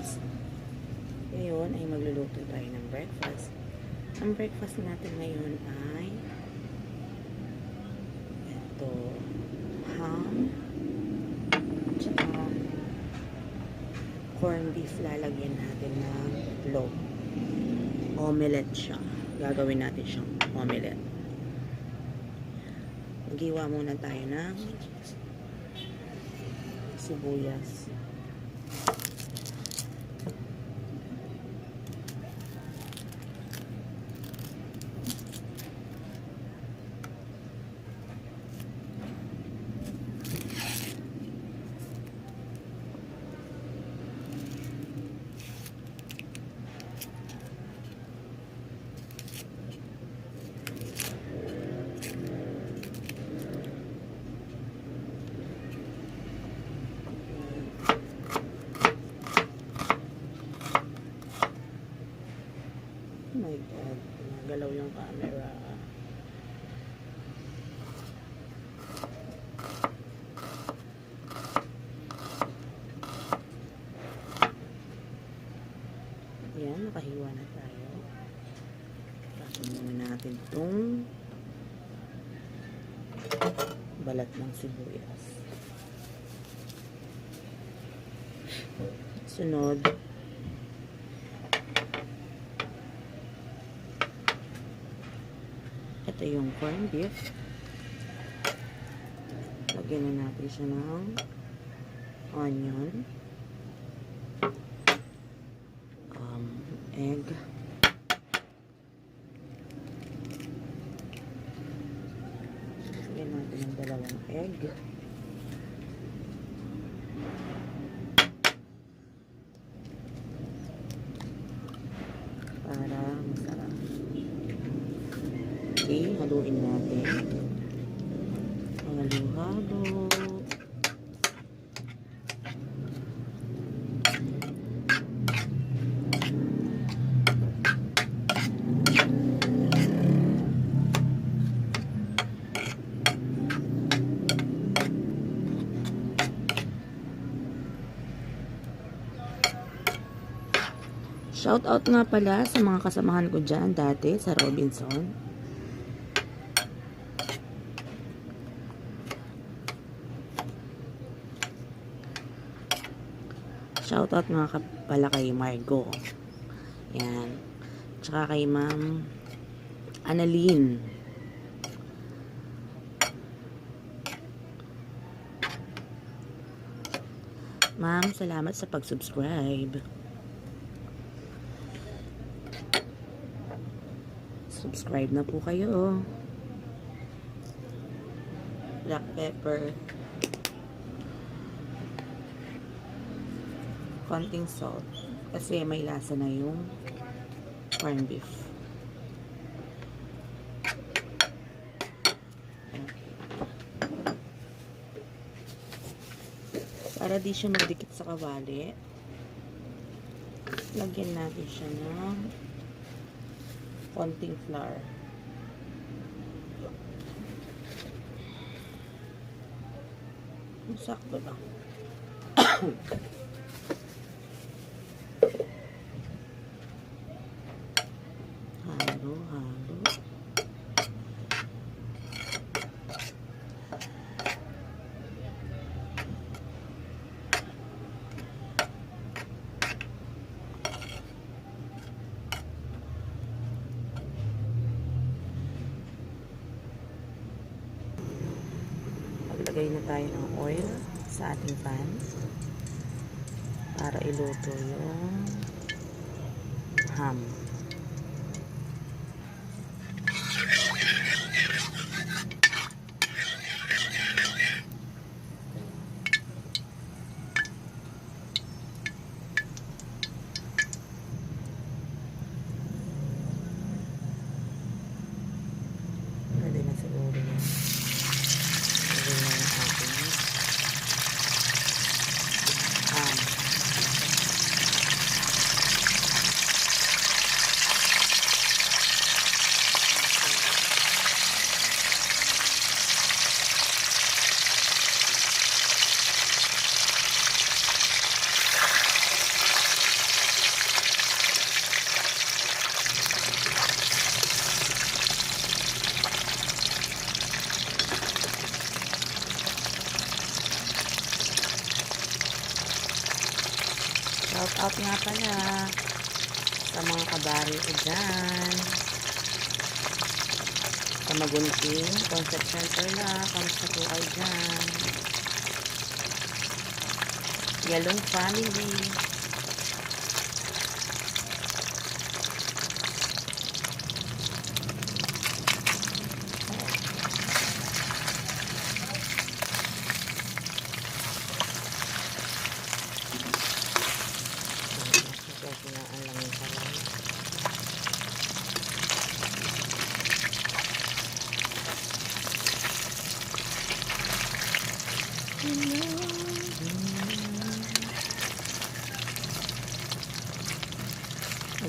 guys. Ngayon ay magluluto tayo ng breakfast. Ang breakfast natin ngayon ay ito, ham, tsaka corned beef. Lalagyan natin ng itlog. Omelette siya. Gagawin natin siyang omelette. Maghiwa muna tayo ng sibuyas. Oh my God, nagalaw yung camera. Ayan, nakahiwa na tayo. Tapos muna natin itong balat ng sibuyas. Sunod, ito yung corned beef. Lagyan na natin siya ng onion, egg, lagyan natin ng 2 egg, para masarap. Okay, haluin natin. Halo-halo. Shout out nga pala sa mga kasamahan ko dyan dati sa Robinson. Shout out nga pala kay Margo. Yan. Tsaka kay Ma'am Annalyn. Ma'am, salamat sa pag-subscribe. Subscribe na po kayo. Black pepper. Konting salt. Kasi may lasa na yung corned beef. Okay. Para di siya magdikit sa kawali, lagyan natin siya ng konting flour. Sakto lang. Halo-halo. Maglagay na tayo ng oil sa ating pan para iluto yung ham. Pwede na siguro yan. Pwede na yung ating ham. out nga pala sa mga kabari ko dyan. Sa Magunting Concept Center na. Kamusta po kayo dyan? Yalong family. Sinaan lang yung kalan.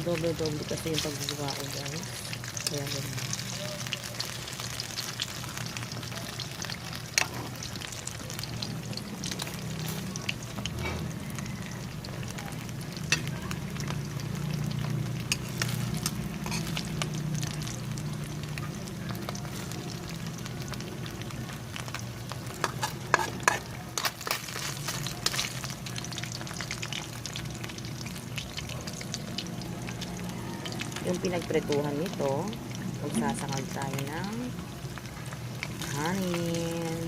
Doble-doble kasi yung pagbubuka ko, guys. Kaya ganun. Yung pinagpretuhan nito, magsasakal tayo ng kanin.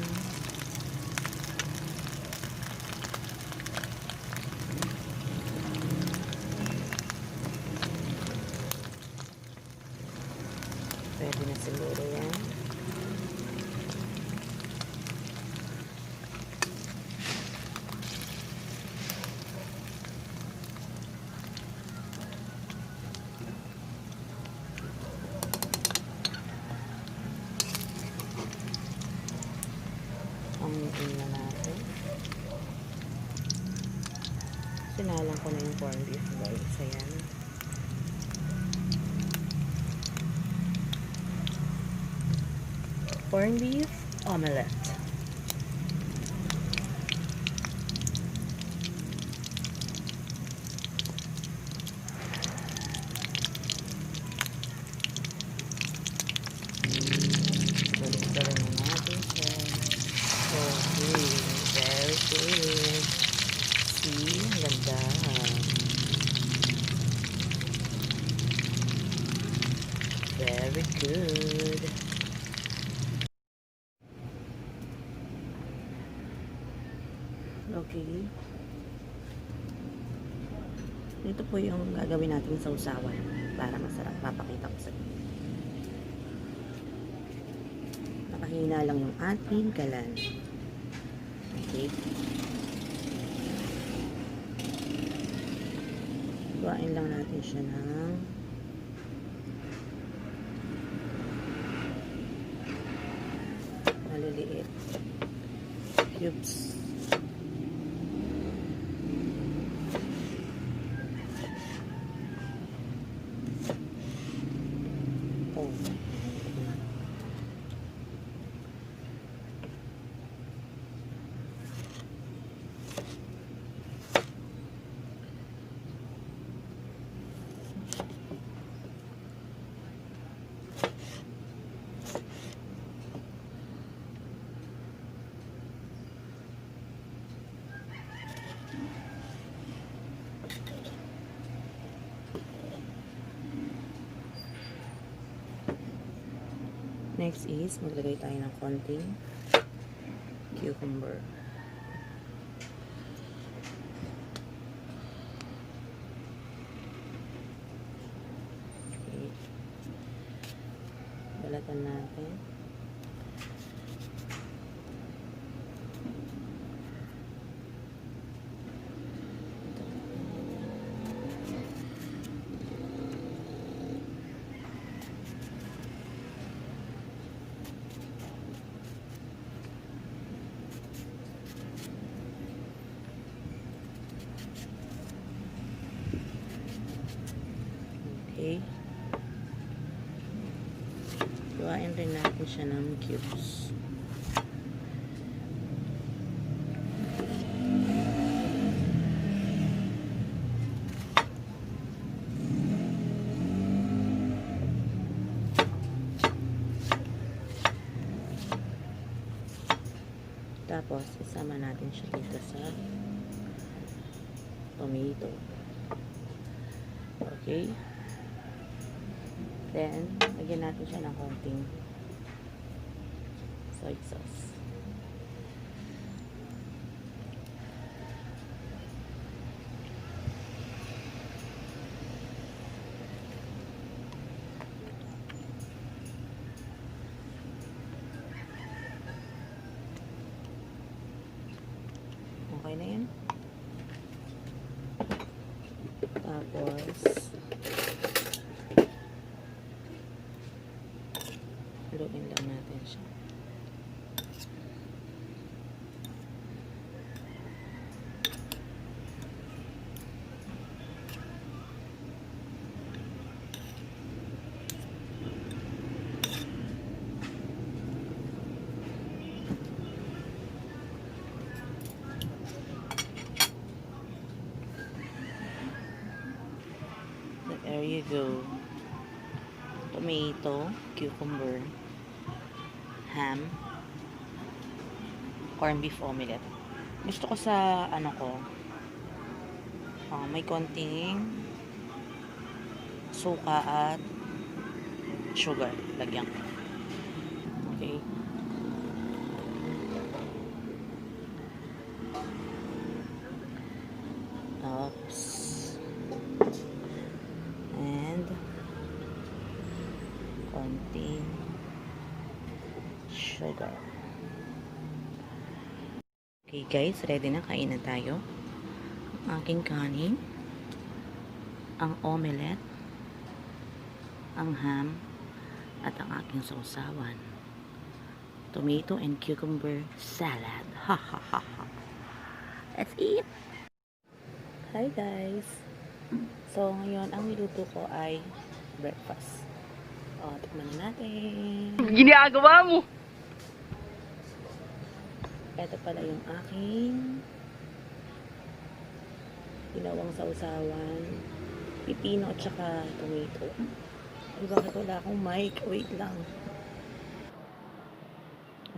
Pwede na siguro yan. Pamutin na natin. Sinalang ko na yung corned beef, guys. Ayan. Corned beef omelette. Balik-balik na natin siya. Okay, very good. See, ang ganda. Very good. Okay. Ito po yung gagawin natin sa usawan para masarap. Papakita ko sa inyo. Nakahina lang yung ating kalan. Okay. Buhain lang natin siya ng maliliit cubes. Oh. Next is, maglagay tayo ng konting cucumber. Okay. Balatan natin. Okay. Gawain rin natin siya ng cubes. Tapos, isama natin siya dito sa tomato. Okay? Then, lagyan natin siya ng konting soy sauce. Okay na yun. Tapos, haluin lang natin siya. There you go. Tomato, cucumber, ham, corned beef omelette. Gusto ko sa ano ko, may konting suka at sugar. Lagyan ko. Okay. Oops. And konting sugar. Okay guys, ready na. Kain na tayo. Ang aking kanin, ang omelette, ang ham, at ang aking sausawan. Tomato and cucumber salad. Ha ha ha ha. Let's eat! Hi guys! So, ngayon, ang niluto ko ay breakfast. O, tikman na natin. Ginagawa mo! Ito pala yung aking ginawang sausawan, pipino at saka tomato. Ay, bakit wala akong mic? Wait lang.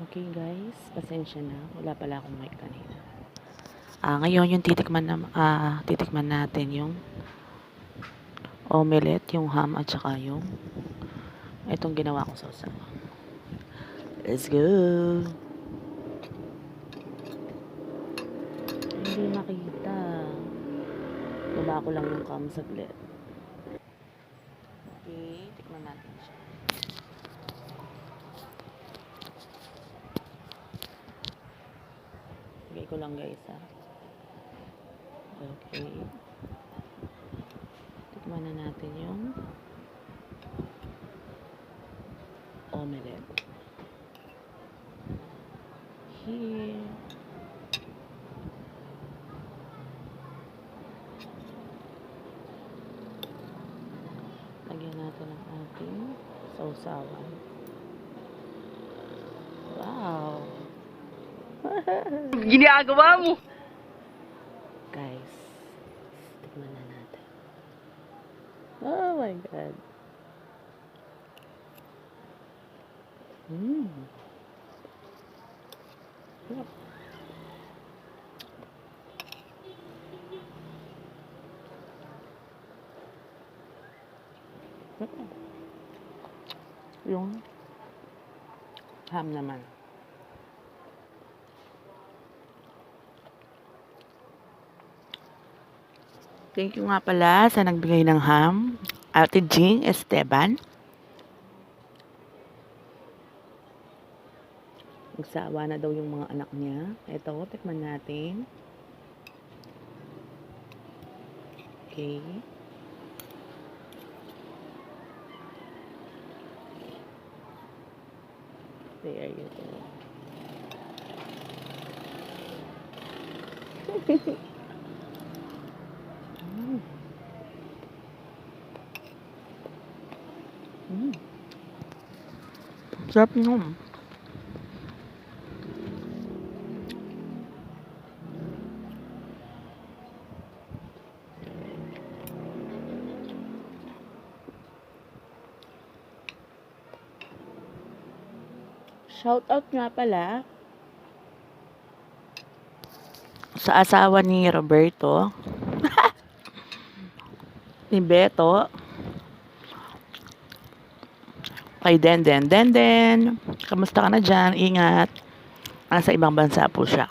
Okay guys, pasensya na. Wala pala akong mic kanina. Ngayon yung titikman natin yung omelette, yung ham at saka yung itong ginawa kong sausawan. Let's go! Hindi makita. Baba ko lang yung cam saglit. Okay, tikman natin siya. Lagay ko lang guys ha. Okay. Tikman na natin yung omelette. Here. Lagyan natin ang ating sausawan. Wow! Ginagawa mo! Guys, tikman na natin. Oh my God! Yep. Yung ham naman. Thank you nga pala sa nagbigay ng ham, Ate Jing Esteban. Nagsawa na daw yung mga anak niya. Ito, tikman natin. Okay. There you go. Sarap yun. Shout out nga pala sa asawa ni Roberto. ni Beto, kay Denden. Denden, kamusta ka na dyan? Ingat. Nasa ibang bansa po siya.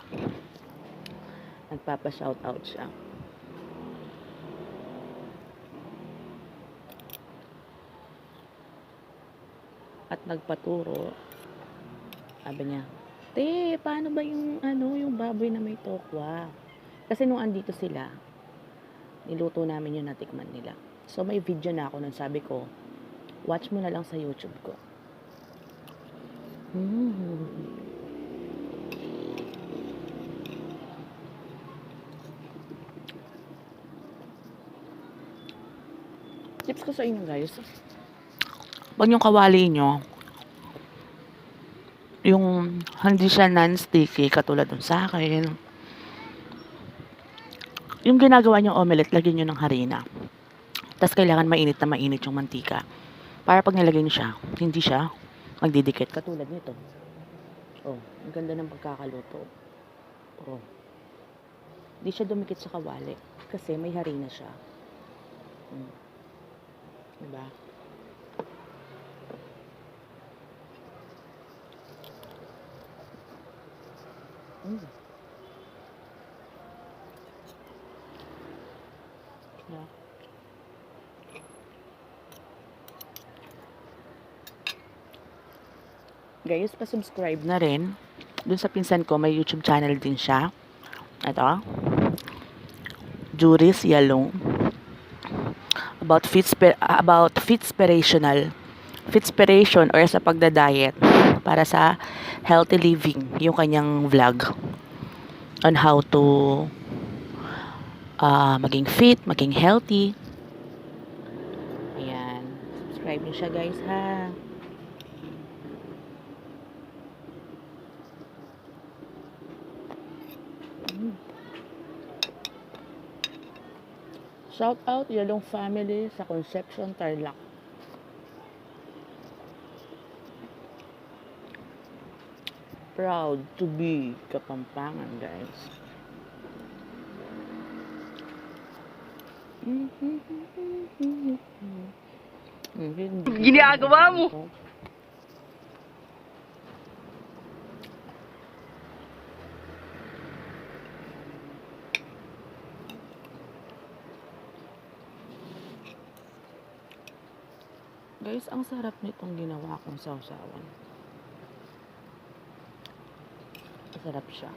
Nagpapa-shoutout siya. At nagpaturo. Sabi niya, Te, paano ba yung, yung baboy na may tokwa? Kasi nung andito sila, niluto namin yung natikman nila. So, may video na ako nung sabi ko, watch mo na lang sa YouTube ko. Tips ko sa inyo guys, pag yung kawali nyo, yung hindi siya non-sticky katulad dun sa akin, yung ginagawa nyo omelette, lagyan nyo ng harina. Tapos kailangan mainit na mainit yung mantika. Para pag nilagay nyo siya, hindi siya magdidikit. Katulad nito. Oh, ang ganda ng pagkakaluto. Oh. Hindi siya dumikit sa kawali. Kasi may harina siya. Diba? Yeah. Guys, pa-subscribe na rin. Dun sa pinsan ko, may YouTube channel din siya. Ito. Juris Yalong. About Fitspiration or sa pagda-diet para sa healthy living. Yung kanyang vlog on how to maging fit, maging healthy. Ayan. Subscribe niyo siya guys ha. Shout out Yalong family sa Concepcion, Tarlac. Proud to be Kapampangan, guys. Ginagawa mo? Guys, ang sarap nitong ginawa kong sausawan. Sarap siya.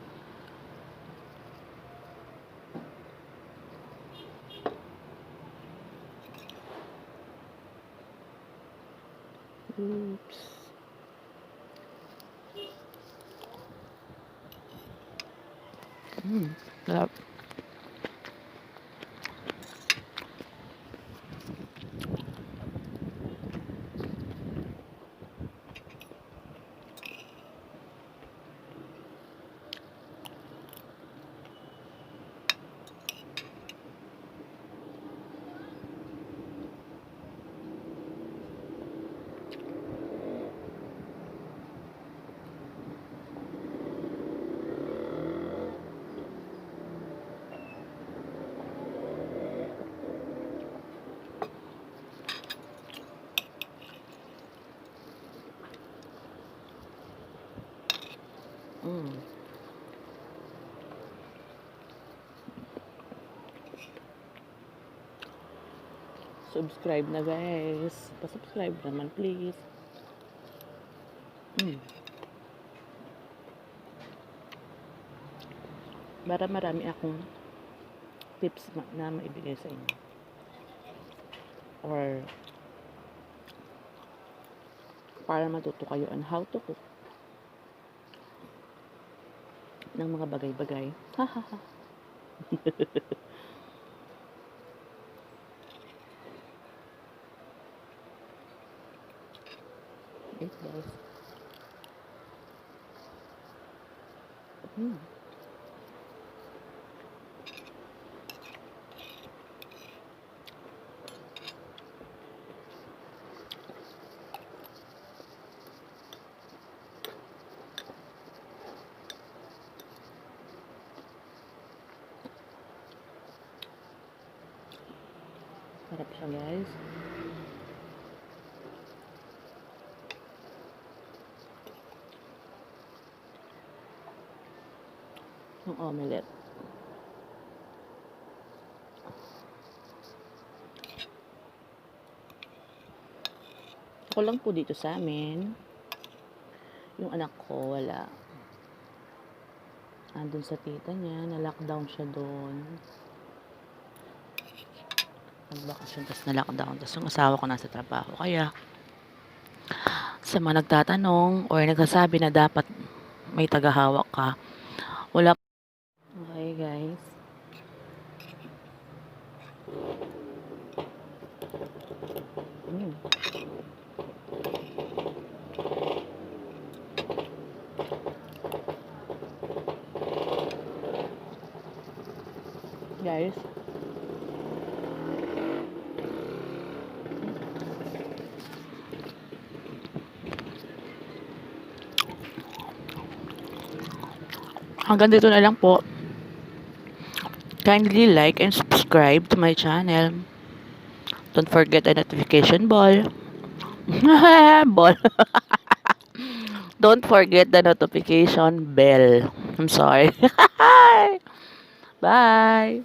Oops. Sarap. Subscribe na guys. Pa-subscribe naman please. Para marami akong tips na maibigay sa inyo. Or para matuto kayo on how to cook ng mga bagay-bagay. Hahaha. Yes, guys. Sarap siya, guys. Yung omelette. Ako lang po dito sa amin. Yung anak ko, wala. Andun sa tita niya, na-lockdown siya doon. Nagbakasyon, tapos na-lockdown. Tapos yung asawa ko nasa trabaho. Kaya, sa mga nagtatanong or nagsasabi na dapat may tagahawak ka, wala. Okay, guys. Guys, hanggang dito na lang po. Kindly like and subscribe to my channel. Don't forget the notification bell. Ball. Don't forget the notification bell. I'm sorry. Bye.